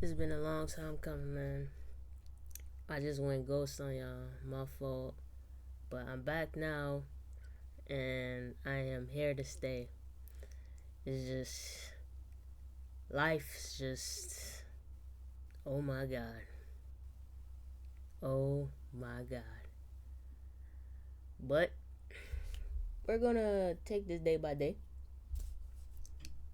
It's been a long time coming, man. I just went ghost on y'all. My fault. But I'm back now, and I am here to stay. It's just. Life's just. Oh my god. Oh my god. But we're gonna take this day by day.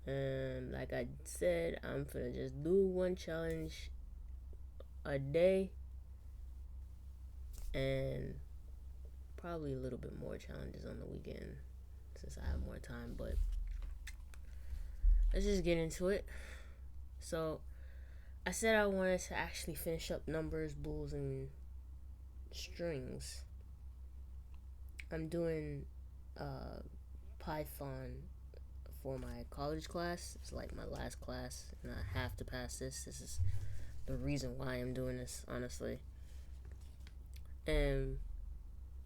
And like I said, I'm gonna just do one challenge a day and probably a little bit more challenges on the weekend since I have more time. But let's just get into it. So I said I wanted to actually finish up numbers, bools, and strings. I'm doing Python for my college class. It's like my last class, and I have to pass this. This is the reason why I'm doing this, honestly. And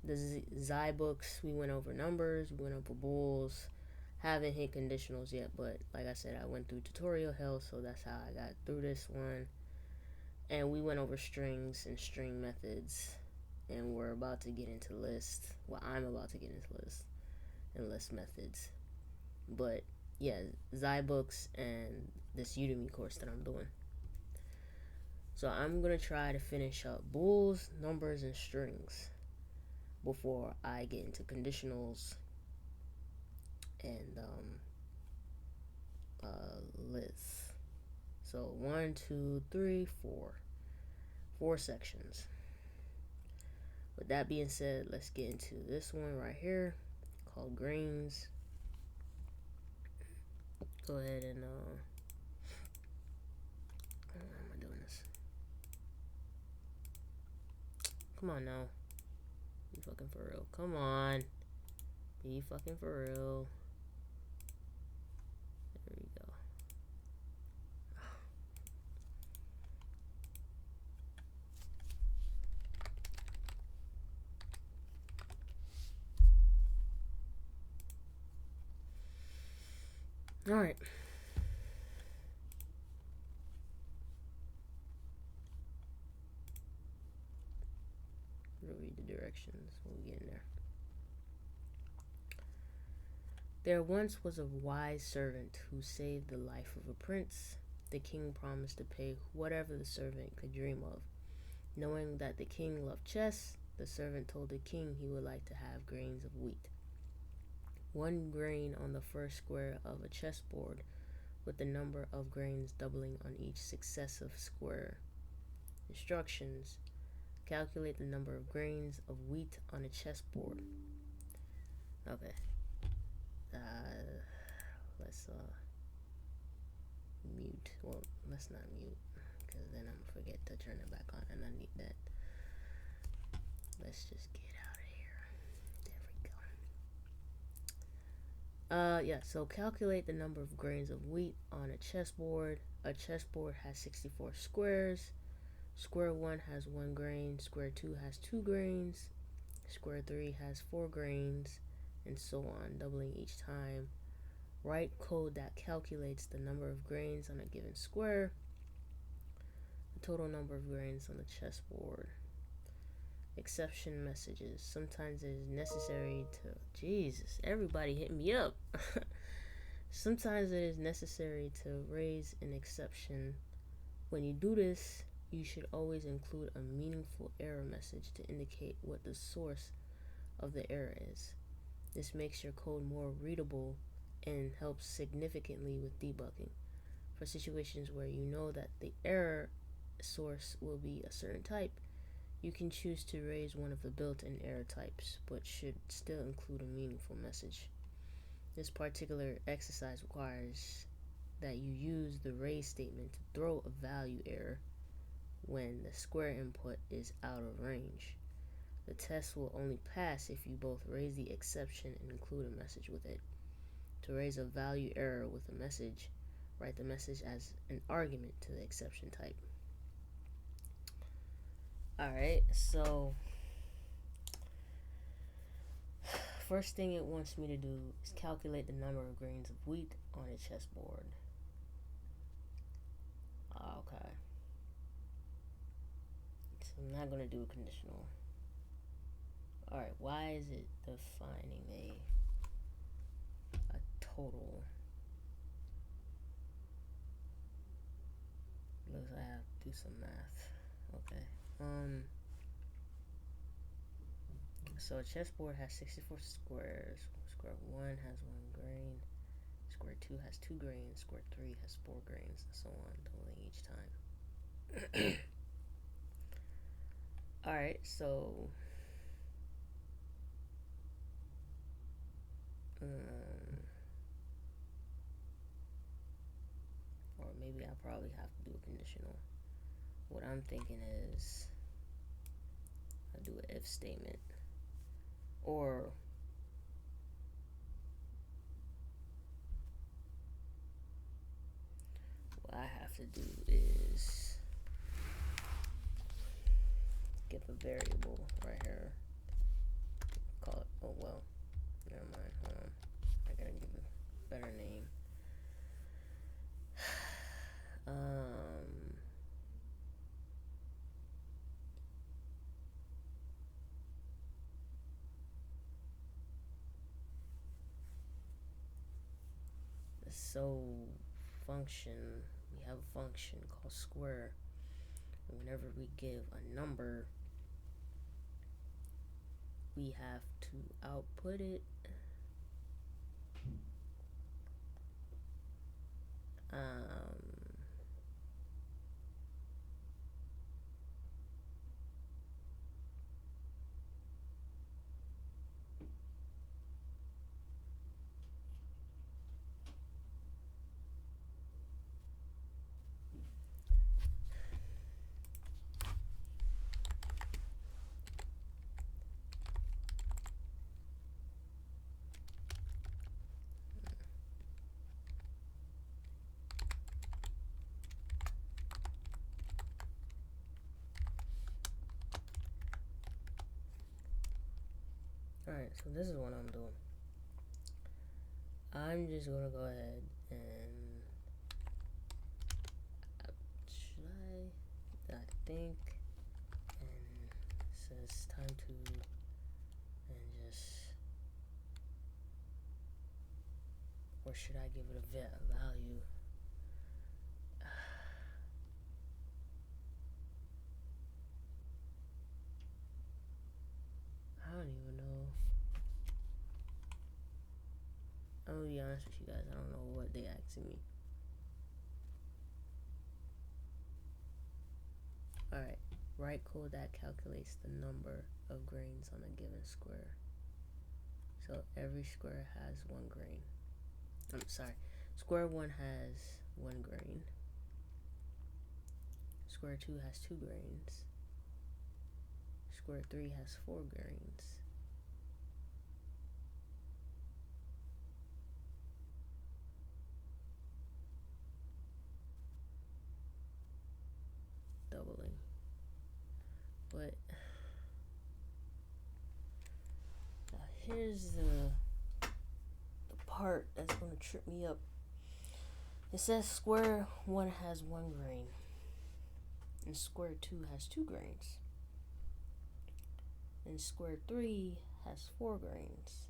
the Xi books, we went over numbers, we went over bools. Haven't hit conditionals yet, but like I said, I went through tutorial hell, so that's how I got through this one. And we went over strings and string methods, and we're about to get into lists. Well, I'm about to get into lists and list methods. But yeah, Xi books and this Udemy course that I'm doing. So I'm gonna try to finish up bools, numbers, and strings before I get into conditionals and lists. So 4 sections. With that being said, let's get into this one right here called grains. Go ahead and how am I doing this? Come on now. Be fucking for real. Come on. Be fucking for real. There we go. Alright. We'll read the directions when we get in there. There once was a wise servant who saved the life of a prince. The king promised to pay whatever the servant could dream of. Knowing that the king loved chess, the servant told the king he would like to have grains of wheat. 1 grain on the first square of a chessboard, with the number of grains doubling on each successive square. Instructions: calculate the number of grains of wheat on a chessboard. Okay. Let's mute. Well, let's not mute, because then I'm gonna forget to turn it back on, and I need that. Let's just get out of here. There we go. So calculate the number of grains of wheat on a chessboard. A chessboard has 64 squares. Square 1 has 1 grain. Square 2 has 2 grains. Square 3 has 4 grains, and so on, doubling each time. Write code that calculates the number of grains on a given square, the total number of grains on the chessboard. Exception messages. Sometimes it is necessary to... Jesus, everybody hit me up. Sometimes it is necessary to raise an exception. When you do this, you should always include a meaningful error message to indicate what the source of the error is. This makes your code more readable and helps significantly with debugging. For situations where you know that the error source will be a certain type, you can choose to raise one of the built-in error types, but should still include a meaningful message. This particular exercise requires that you use the raise statement to throw a value error when the square input is out of range. The test will only pass if you both raise the exception and include a message with it. To raise a value error with a message, write the message as an argument to the exception type. Alright, so first thing it wants me to do is calculate the number of grains of wheat on a chessboard. Okay. gonna do a conditional. Alright, why is it defining a total? Looks like I have to do some math. Okay. So a chessboard has 64 squares. Square 1 has 1 grain. Square 2 has 2 grains. Square 3 has 4 grains, and so on, doubling each time. Alright, so or maybe I probably have to do a conditional. What I'm thinking is I'll do an if statement, or what I have to do is give a variable right here, call it, oh well, never mind, hold on, I gotta give it a better name. So function, we have a function called square, and whenever we give a number, we have to output it Alright, so this is what I'm doing. I'm just gonna go ahead and I think, and it says time to, and just, or should I give it a value? I don't even know. I'm gonna be honest with you guys, I don't know what they asking me. Alright, write code that calculates the number of grains on a given square. So every square has 1 grain. I'm sorry, square 1 has 1 grain. Square 2 has 2 grains. Square 3 has 4 grains. Doubling. But here's the part that's gonna trip me up. It says square 1 has 1 grain, and square 2 has 2 grains, and square 3 has 4 grains.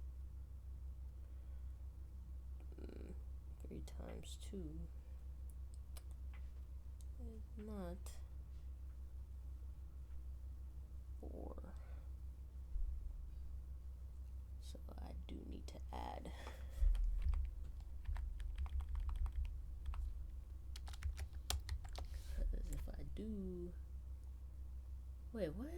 3 times 2 is not 4. So I do need to add. Because if I do, wait, what?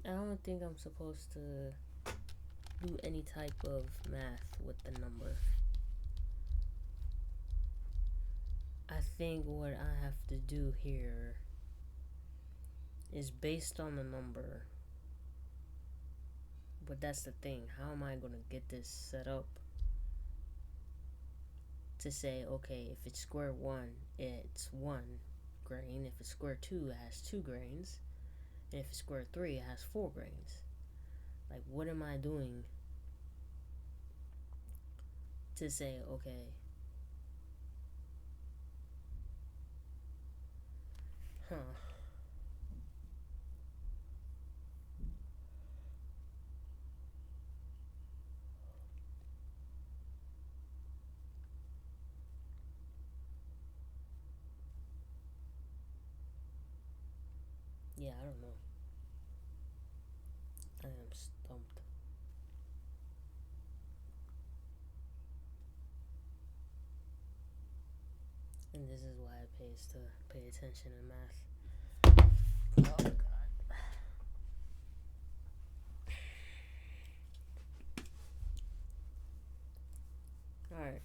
I don't think I'm supposed to do any type of math with the number. I think what I have to do here is based on the number, But that's the thing. How am I going to get this set up to say, okay, if it's square 1, it's 1 grain. If it's square 2, it has 2 grains. And if it's square 3, it has 4 grains. Like, what am I doing to say, okay, huh? Yeah, I don't know. I am stumped. And this is why it pays to pay attention in math. Oh, God. Alright.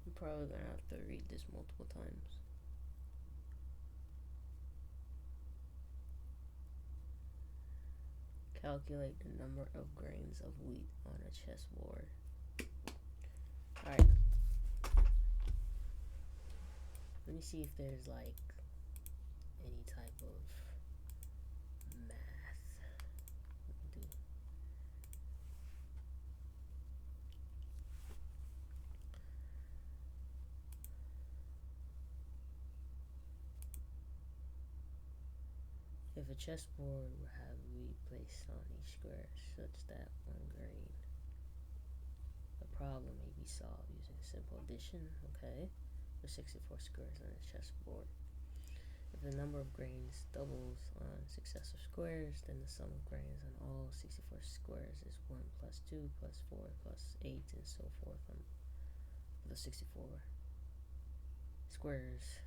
I'm probably gonna have to read this multiple times. Calculate the number of grains of wheat on a chessboard. Alright. Let me see if there's like any type of math. Let me do. If a chessboard would have wheat placed on each square such that 1 grain, the problem may be solved using simple addition. Okay, there's 64 squares on a chessboard. If the number of grains doubles on successive squares, then the sum of grains on all 64 squares is 1 plus 2 plus 4 plus 8 and so forth on the 64 squares.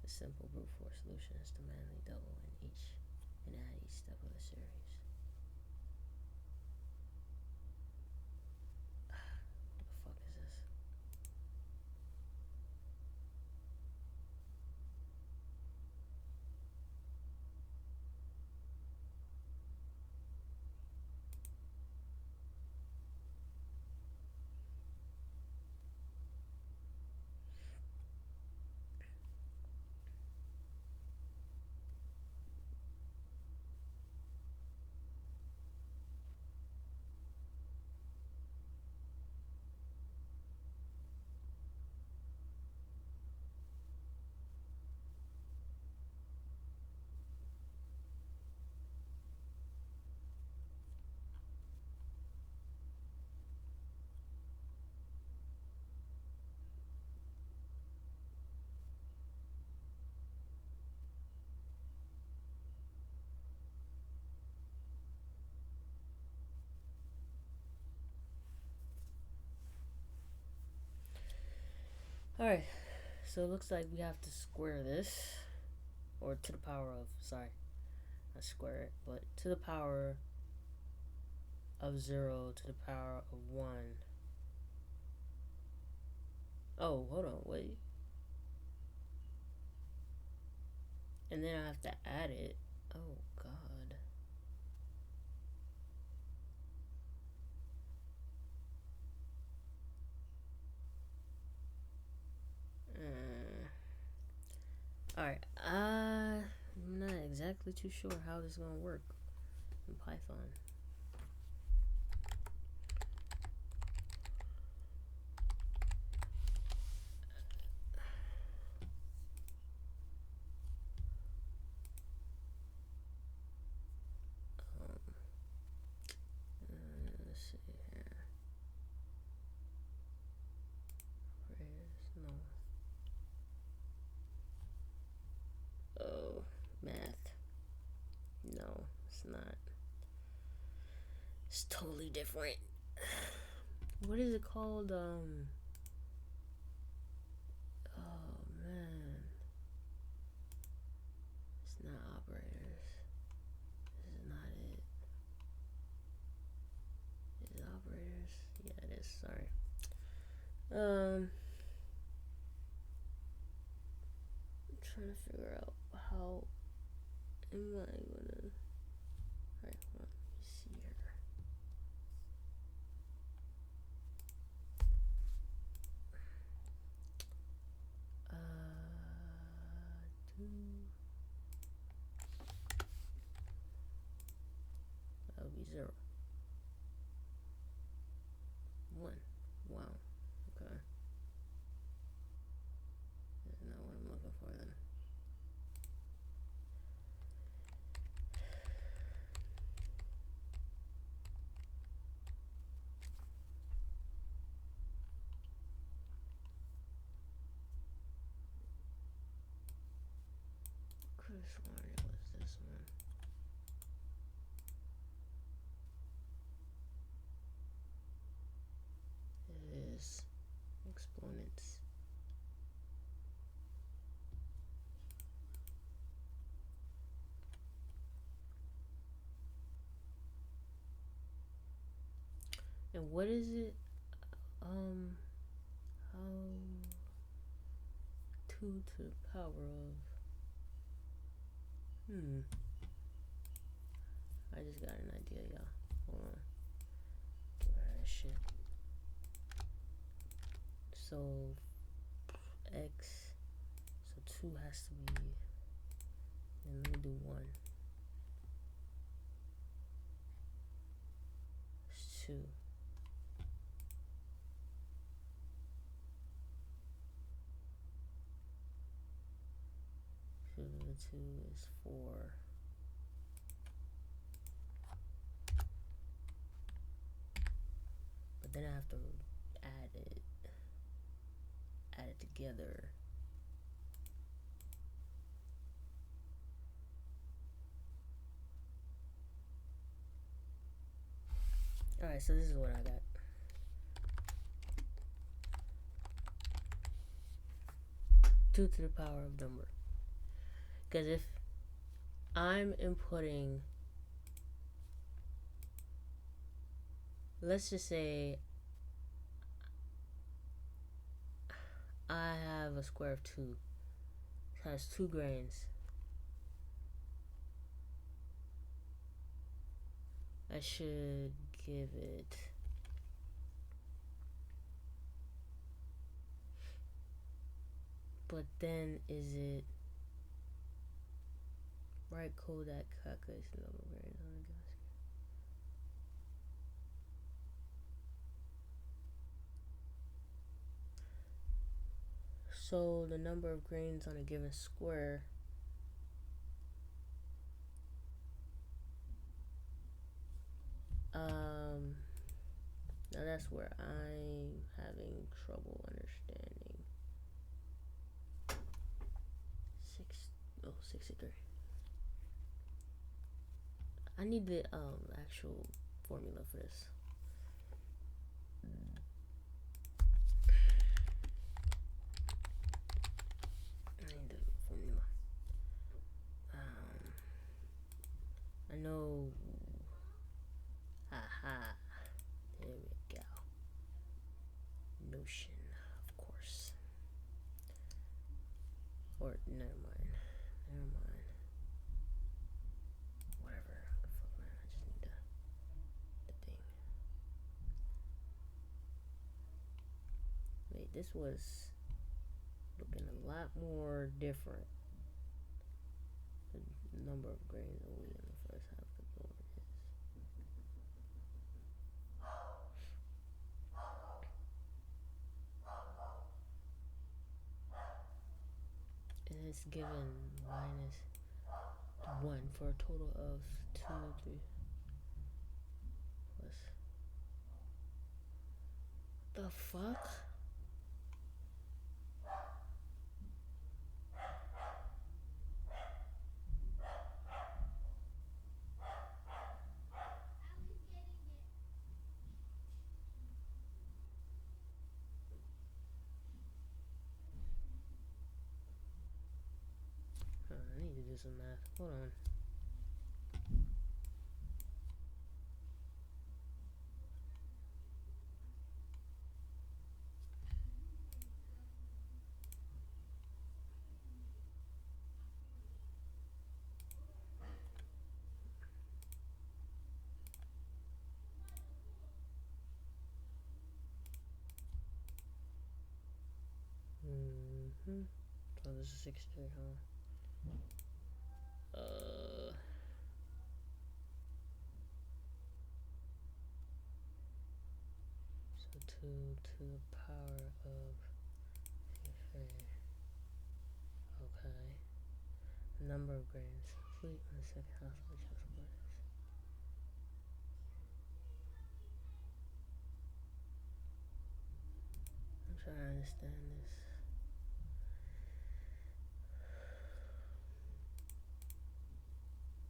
The simple brute force solution is to manually double and add each step of the series. What the fuck is this? Alright, so it looks like we have to square this, or to the power of, sorry, not square it, but to the power of 0 to the power of 1. Oh, hold on, wait. And then I have to add it. Oh, God. Alright, I'm not exactly too sure how this is going to work in Python. Let's see here. Operators, no. Oh, math. No, it's not. It's totally different. What is it called? Oh, man. It's not operators. This is not it. Is it operators? Yeah, it is. Sorry. I'm trying to figure out how am I gonna? Alright, hold on. Let me see here. Two. That would be 0. 1. Wow. Okay. That's not what I'm looking for then. Could have sworn it was this one. It is exponents. And what is it? How 2 to the power of? I just got an idea, y'all. Hold on. Give her that shit. So x. So 2 has to be. And let me do 1. It's 2. So the 2 is 4. But then I have to add it together. Alright, so this is what I got. Two to the power of number. Because if I'm inputting, let's just say I have a square of 2. It has 2 grains. I should give it but then is it right code that calculates the number of grains on a given square? So the number of grains on a given square now that's where I'm having trouble understanding. 63. I need the actual formula for this. I need the formula. I know. Aha. There we go. Notion, of course. Or never mind. Whatever. Fuck man, I just need the thing. Wait, this was looking a lot more different. The number of grains of wheat in the first half of the board is. And it's given -1 for a total of 2, 3 plus. The fuck? I need to do some math. Hold on. So this is 63, huh? So 2 to the power of 3. Okay. Number of grains. Wheat on the second house of the chessboard is. I'm trying to understand this.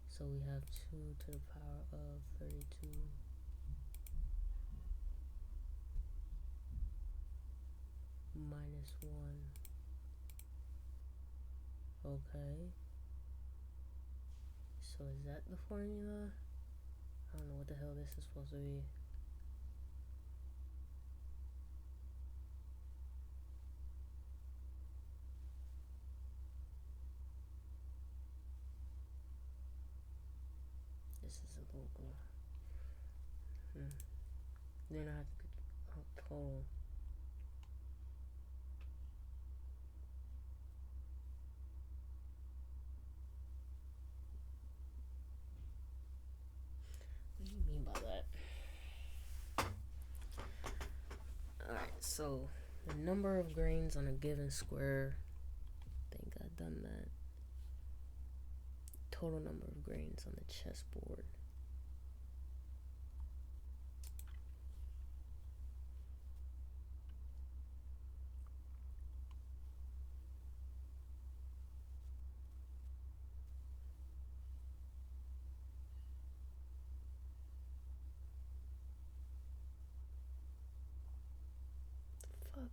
So we have 2 to the power of 32 minus 1. Okay. So is that the formula? I don't know what the hell this is supposed to be. This is a local. Then I have to get total. What do you mean by that? Alright, so the number of grains on a given square. I think I've done that. Total number of grains on the chessboard. Fuck.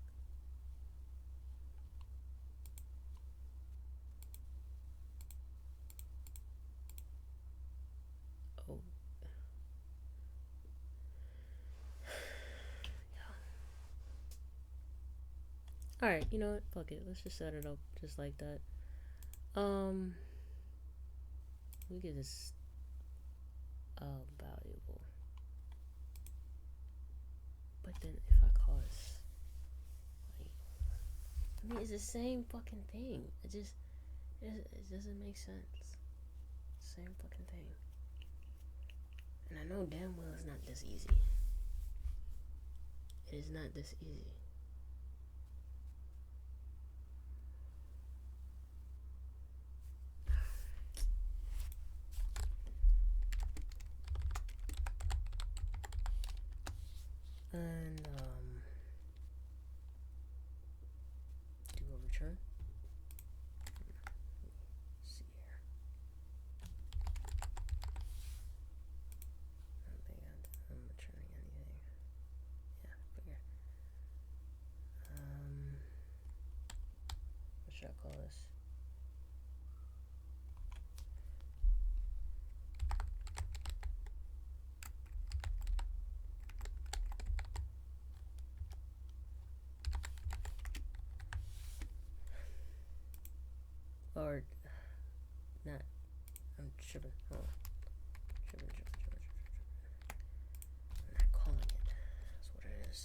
Oh. Alright, you know what? Fuck it. Let's just set it up just like that. We get this valuable. But then if I cause, like, I mean, it's the same fucking thing. It doesn't make sense. Same fucking thing. And I know damn well it's not this easy. It is not this easy. And do a return. Let's see here. I don't think I'm returning anything. Yeah, figure. What should I call this? Or not. I'm tripping. Hold on. Tripping. I'm not calling it. That's what it is.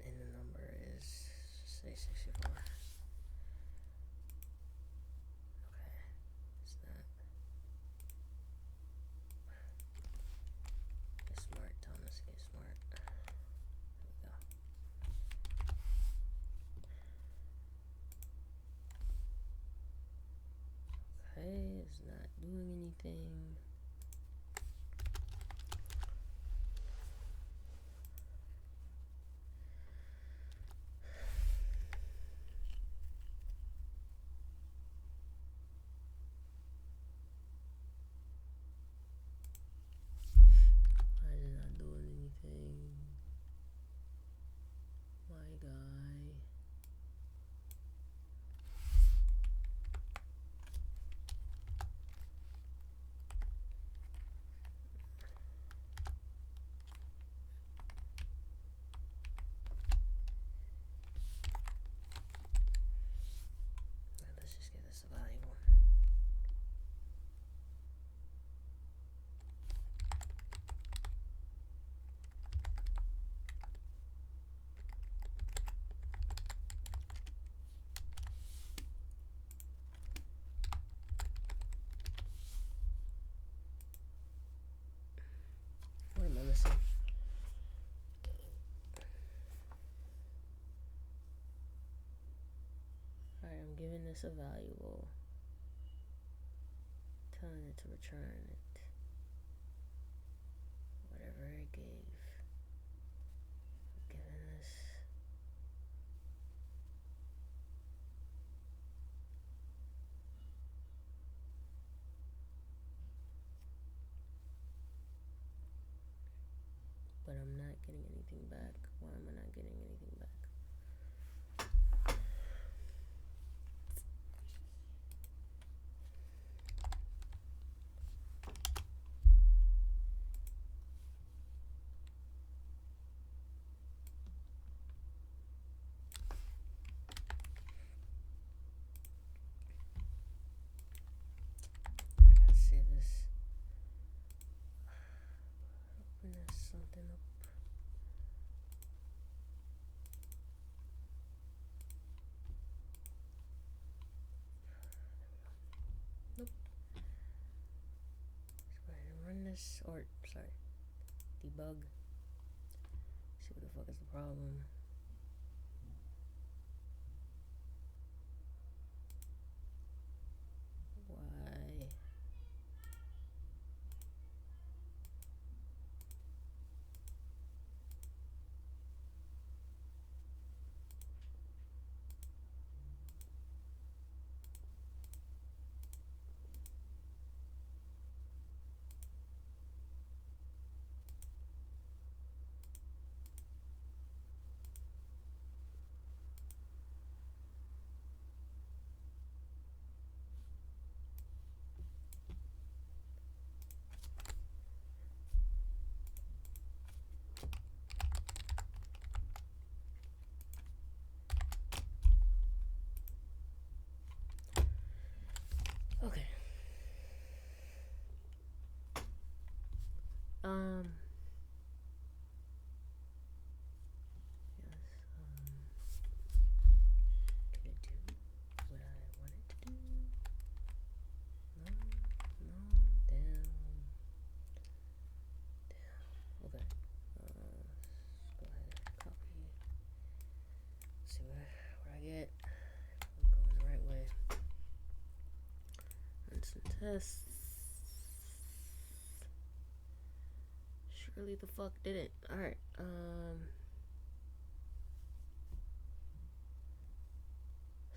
And the number is, say, 64. Okay. It's not. Get smart, Thomas. Get smart. There we go. Okay, it's not doing anything. Why is it not doing anything? My guy. this a valuable, telling it to return it whatever it gave. Giving this but I'm not getting anything back. Why am I not getting anything back? I gotta save this. Open this something up. Nope. Let's go ahead and run this, or sorry, debug. See what the fuck is the problem. Why? Okay. Can it do what I want it to do? No, damn. Okay. Let's go ahead and copy. See what I get. I'm going the right way. Run some tests. Surely the fuck did it. Alright,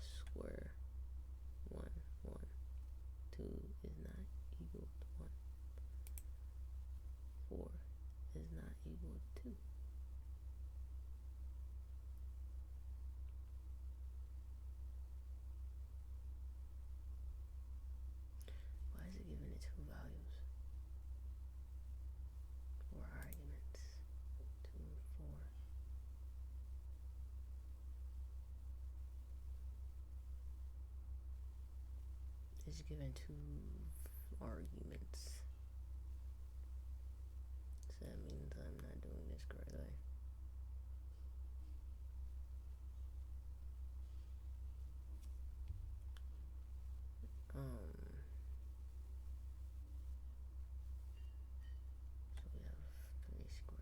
square 1, 1, 2 is not equal to 1. 4 is not equal to 2. Why is it giving it two values? Or arguments? 2 and 4. It's given two arguments. So that means I'm not doing this correctly. So we have 3 square.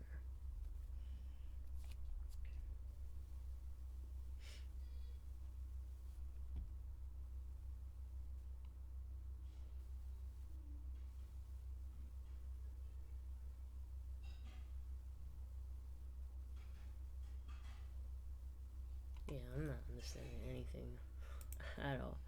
Yeah, I'm not understanding anything at all.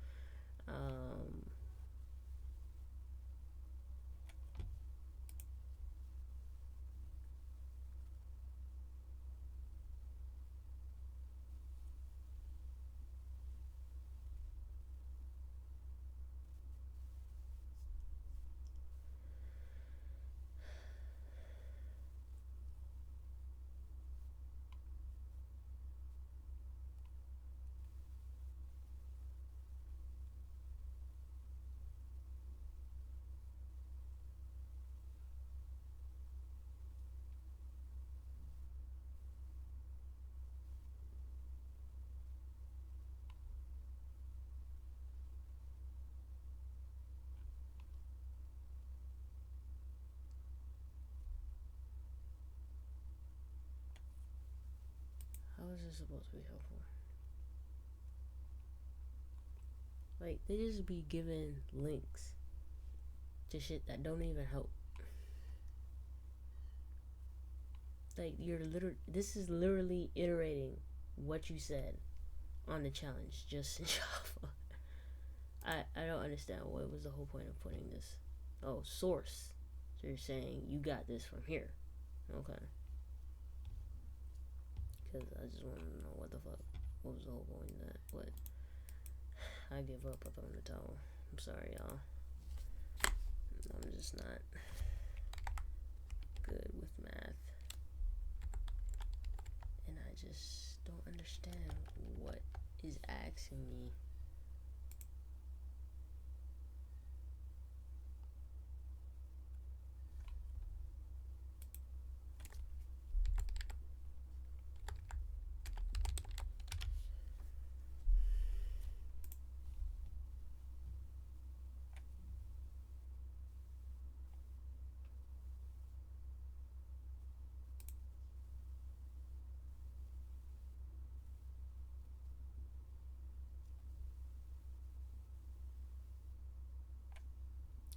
How is this supposed to be helpful? Like, they just be giving links to shit that don't even help. Like, this is literally iterating what you said on the challenge just in Java. I don't understand what was the whole point of putting this. Oh, source. So you're saying you got this from here. Okay. Because I just want to know what the fuck. What was the whole point of that? But I give up. I throw in the towel. I'm sorry, y'all. I'm just not good with math. And I just don't understand what is asking me.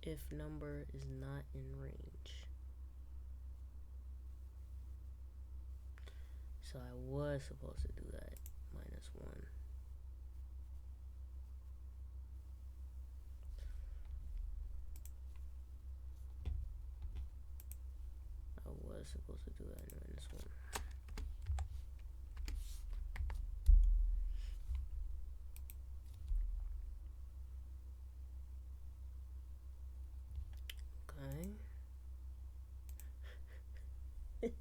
If number is not in range. So I was supposed to do that. -1. I was supposed to do that -1. Okay. What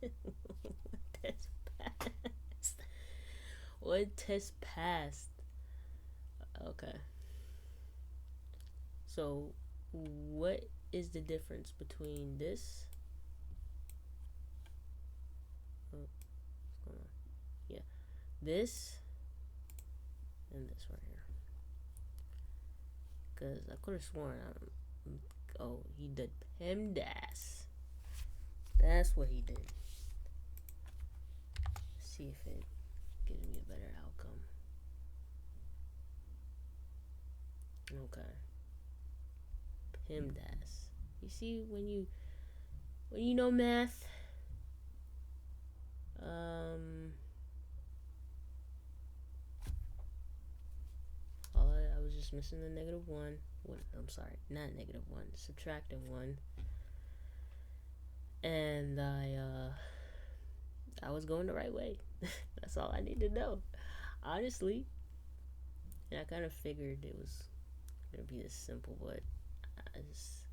test passed? What test passed? Okay. So, what is the difference between this? Oh, what's going on? Yeah, this and this right here. Cause I could have sworn oh, he did PEMDAS. That's what he did. See if it gives me a better outcome. Okay. PEMDAS. You see, when you know math, I was just missing the -1. I'm sorry, not -1, subtracting 1. And I was going the right way. That's all I need to know. Honestly. And I kind of figured it was gonna be this simple, but I just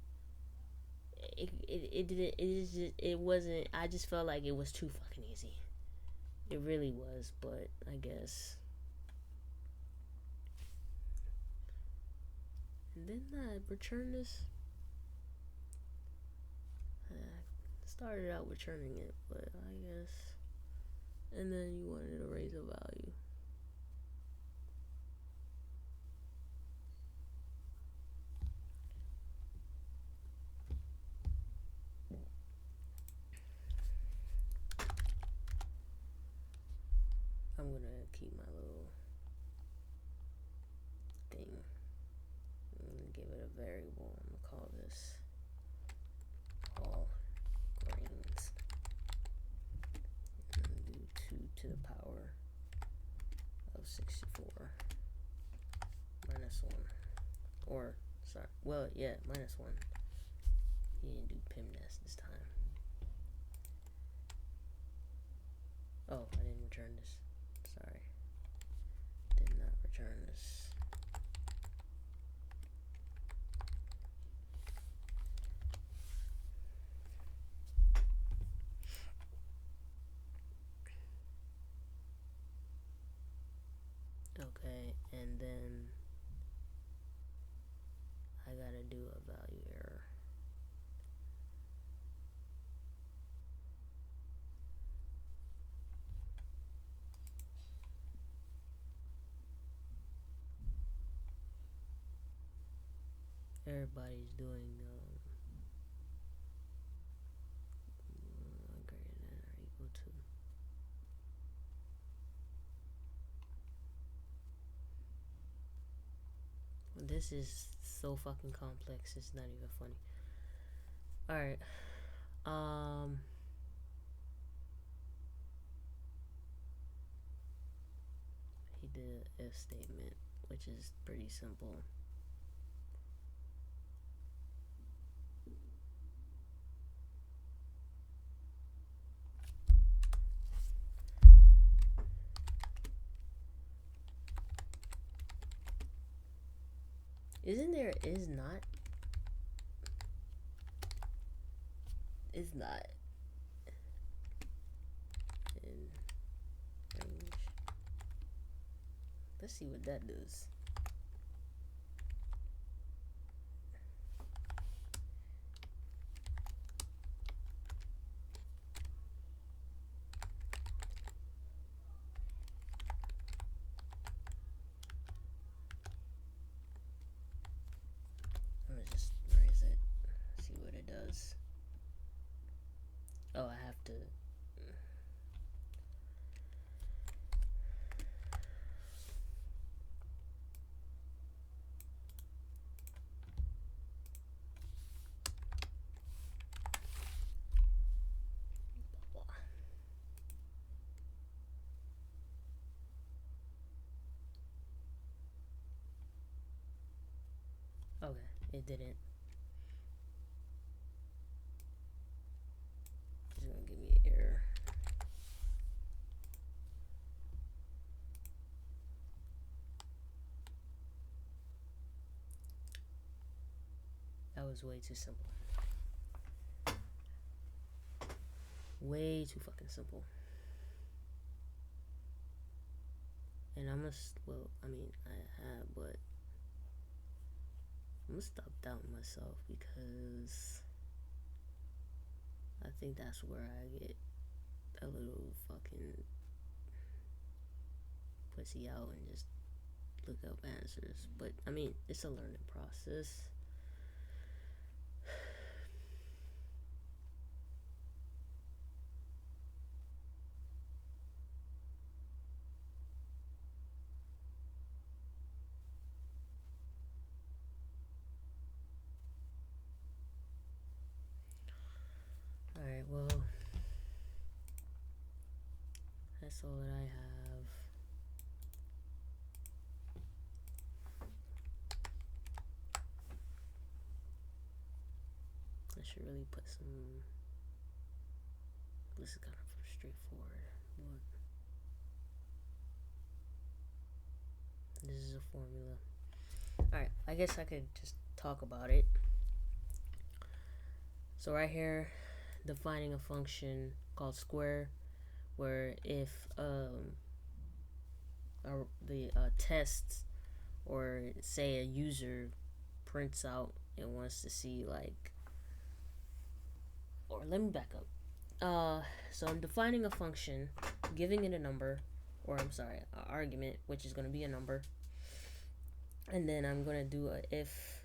it wasn't. I just felt like it was too fucking easy. It really was, but I guess. And then I returned this. I started out returning it, but I guess. And then you wanted to raise a value. I'm gonna keep my little thing. I'm gonna give it a variable. I'm gonna call this all grains. I'm gonna do 2 to the power of 64 -1. Or, sorry, well, yeah, -1. He didn't do PEMDAS this time. Oh, I didn't return this. Sorry. Did not return this. Okay, and then I gotta do a value error. Everybody's doing greater than or equal to. This is so fucking complex. It's not even funny. All right. He did an if statement, which is pretty simple. Isn't there is not? Is not in range. Let's see what that does. I'm gonna just raise it, see what it does. Oh, I have to. Okay, it didn't. It's gonna give me an error. That was way too simple. Way too fucking simple. And I must, well, I mean, I have, but I'm gonna stop doubting myself because I think that's where I get a little fucking pussy out and just look up answers. But I mean, it's a learning process. Alright, well, that's all that I have. I should really put some. This is kind of straightforward. But this is a formula. Alright, I guess I could just talk about it. So right here, defining a function called square, where if the test, or say a user prints out and wants to see like, or let me back up. So I'm defining a function, giving it a number, or I'm sorry, an argument, which is going to be a number, and then I'm going to do a if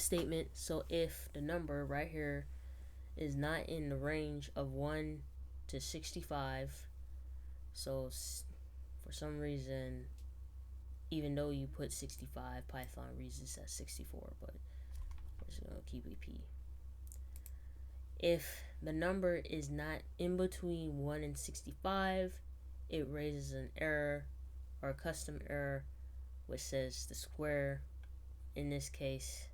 statement. So if the number right here is not in the range of 1 to 65, so for some reason, even though you put 65, Python reads this as 64, but we're just going to keep it P. If the number is not in between 1 and 65, it raises an error or a custom error which says the square, in this case,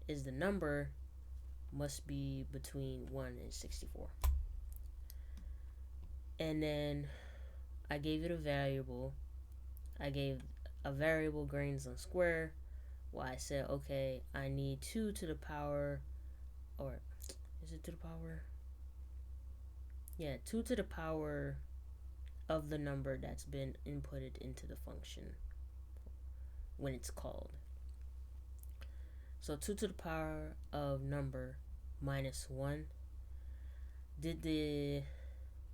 is the number must be between 1 and 64. And then I gave it a variable. I gave a variable grains on square. Well, I said, okay, I need 2 to the power, or is it to the power? Yeah, 2 to the power of the number that's been inputted into the function when it's called. So 2 to the power of number minus 1. Did the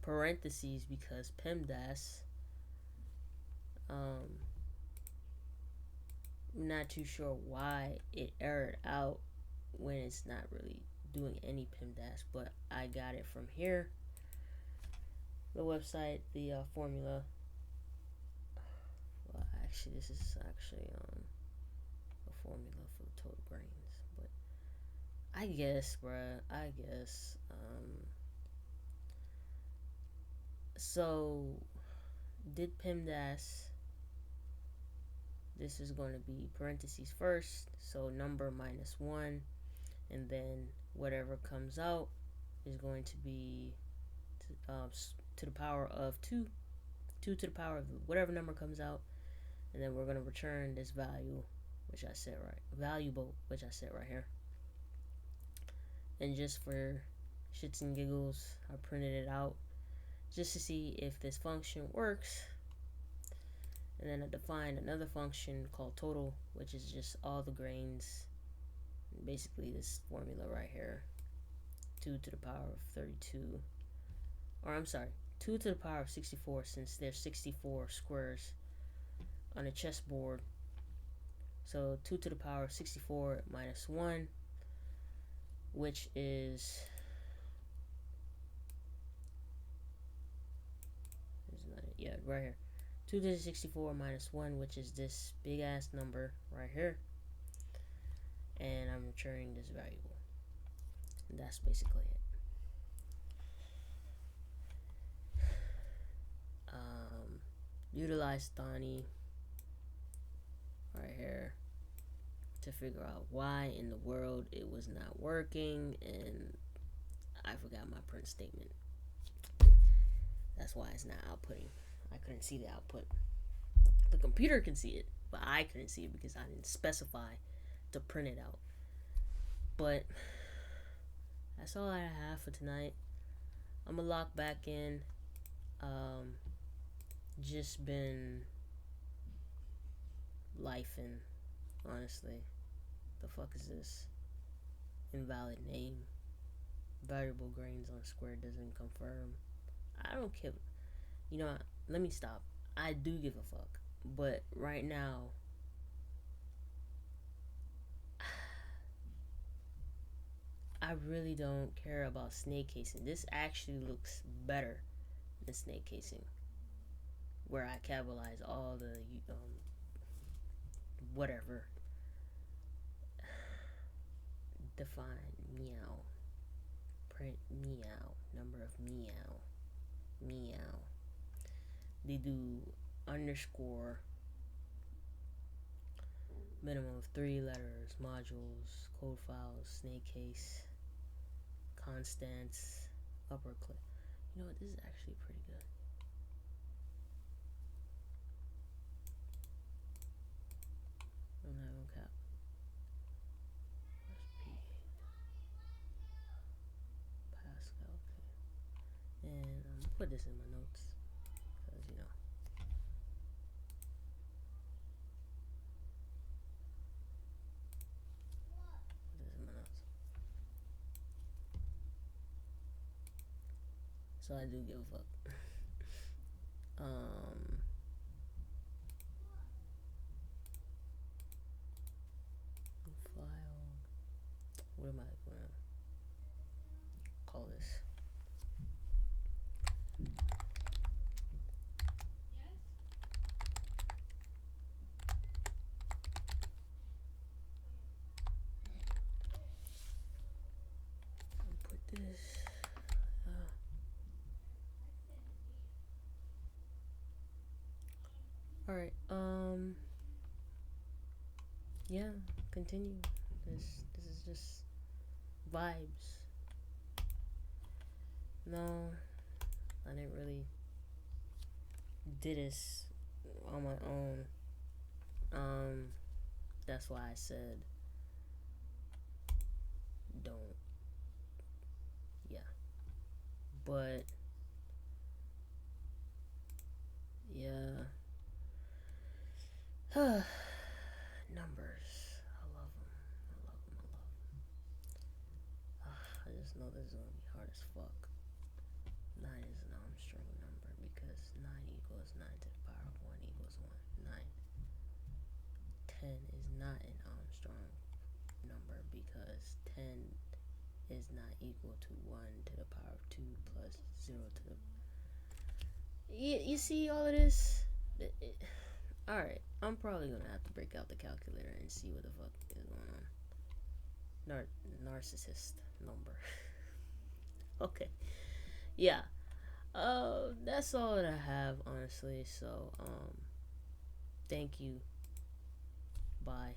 parentheses because PEMDAS. I'm not too sure why it errored out when it's not really doing any PEMDAS, but I got it from here. The website, the formula. Well, actually, this is actually a formula for total grains. But I guess, bruh, so did PEMDAS, this is going to be parentheses first, so number minus 1, and then whatever comes out is going to be to the power of 2 to the power of whatever number comes out, and then we're going to return this value, which I set right here. And just for shits and giggles, I printed it out just to see if this function works. And then I defined another function called total, which is just all the grains, basically this formula right here, 2 to the power of 32, or I'm sorry, 2 to the power of 64, since there's 64 squares on a chessboard. So 2 to the power of 64 minus 1, which is right here. 2 to the 64 minus 1, which is this big ass number right here. And I'm returning this variable. And that's basically it. Utilize Thani right here to figure out why in the world it was not working, and I forgot my print statement. That's why it's not outputting. I couldn't see the output. The computer can see it, but I couldn't see it because I didn't specify to print it out. But that's all I have for tonight. I'm gonna lock back in. Just been lifing, honestly. The fuck is this? Invalid name. Variable grains on square doesn't confirm. I don't care. You know what? Let me stop. I do give a fuck. But right now, I really don't care about snake casing. This actually looks better than snake casing, where I capitalize all the whatever. Define meow. Print meow. Number of meow. Meow. They do underscore, minimum of 3 letters, modules, code files, snake case, constants, upper click. You know what? This is actually pretty good. I'm not gonna cap. Pascal, okay. And I'm gonna put this in my notes, because you know. Put this in my notes. So I do give a fuck. File. What am I gonna call this? Put this. All right. Yeah. Continue. This is just vibes. No, I didn't really do this on my own. That's why I said don't. Yeah. But yeah. Numbers. I love them. I just know this is gonna be hard as fuck. 9 is an Armstrong number because 9 equals 9 to the power of 1 equals 1. 9. 10 is not an Armstrong number because 10 is not equal to 1 to the power of 2 plus 0 to the... You see all of this? Alright, I'm probably gonna have to break out the calculator and see what the fuck is going on. Narcissist number. Okay. Yeah. That's all that I have, honestly. So, thank you. Bye.